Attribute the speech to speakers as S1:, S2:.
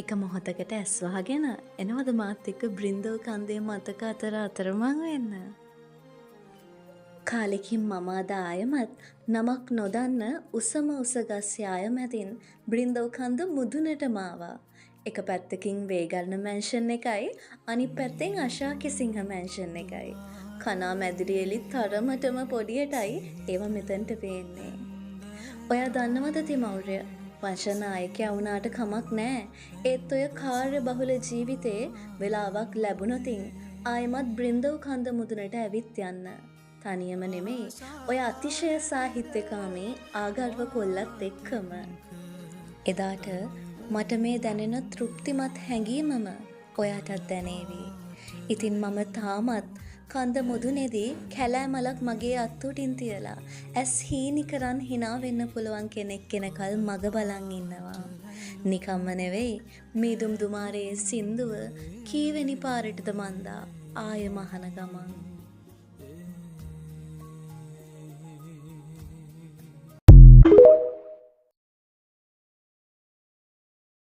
S1: එක මොහොතකට ඇස් වහගෙන එනවද මාත් එක්ක බ්‍රින්දල් කන්දේ මතක අතර අතරමං වෙන්න? කාලෙකින් මම අද ආයමත් නමක් නොදන්න උසම උස ගස් යාය මැදින් බ්‍රින්දල් කන්ද මුදුනටම ආවා. එක පැත්තකින් වේගල්න මැන්ෂන් එකයි අනිත් පැත්තෙන් අශාකි සිංහ මැන්ෂන් එකයි. කනා මැදිරි එලි තරමටම පොඩියටයි ඒවා මෙතනට පේන්නේ. ඔයා දන්නවද තිමවුරය? වංශනායකයා වුණාට කමක් නෑ. ඒත් ඔය කාර්ය බහුල ජීවිතේ වෙලාවක් ලැබුණොතින් ආයමත් බ්‍රින්දල් කන්ද මුදුනට ඇවිත් යන්න. තනියම නෙමෙයි. ඔය අතිශය සාහිත්‍යකාමී ආගල්ව කොල්ලත් එක්කම. එදාට මට මේ දැනෙන තෘප්තිමත් හැඟීමම ඔයාටත් දැනේවි. ඉතින් මම තාමත් කන්ද මුදුනේදී කැලෑමලක් මගේ අත්උටින් තියලා ඇස් හීනි කරන් hina වෙන්න පුළුවන් කෙනෙක් කෙනකල් මග බලන් ඉන්නවා. නිකම්ම නෙවෙයි මීදුම් දුමාරේ සින්දුව කීවෙනි පාරටද මන්දා ආයෙ මහන ගමන්.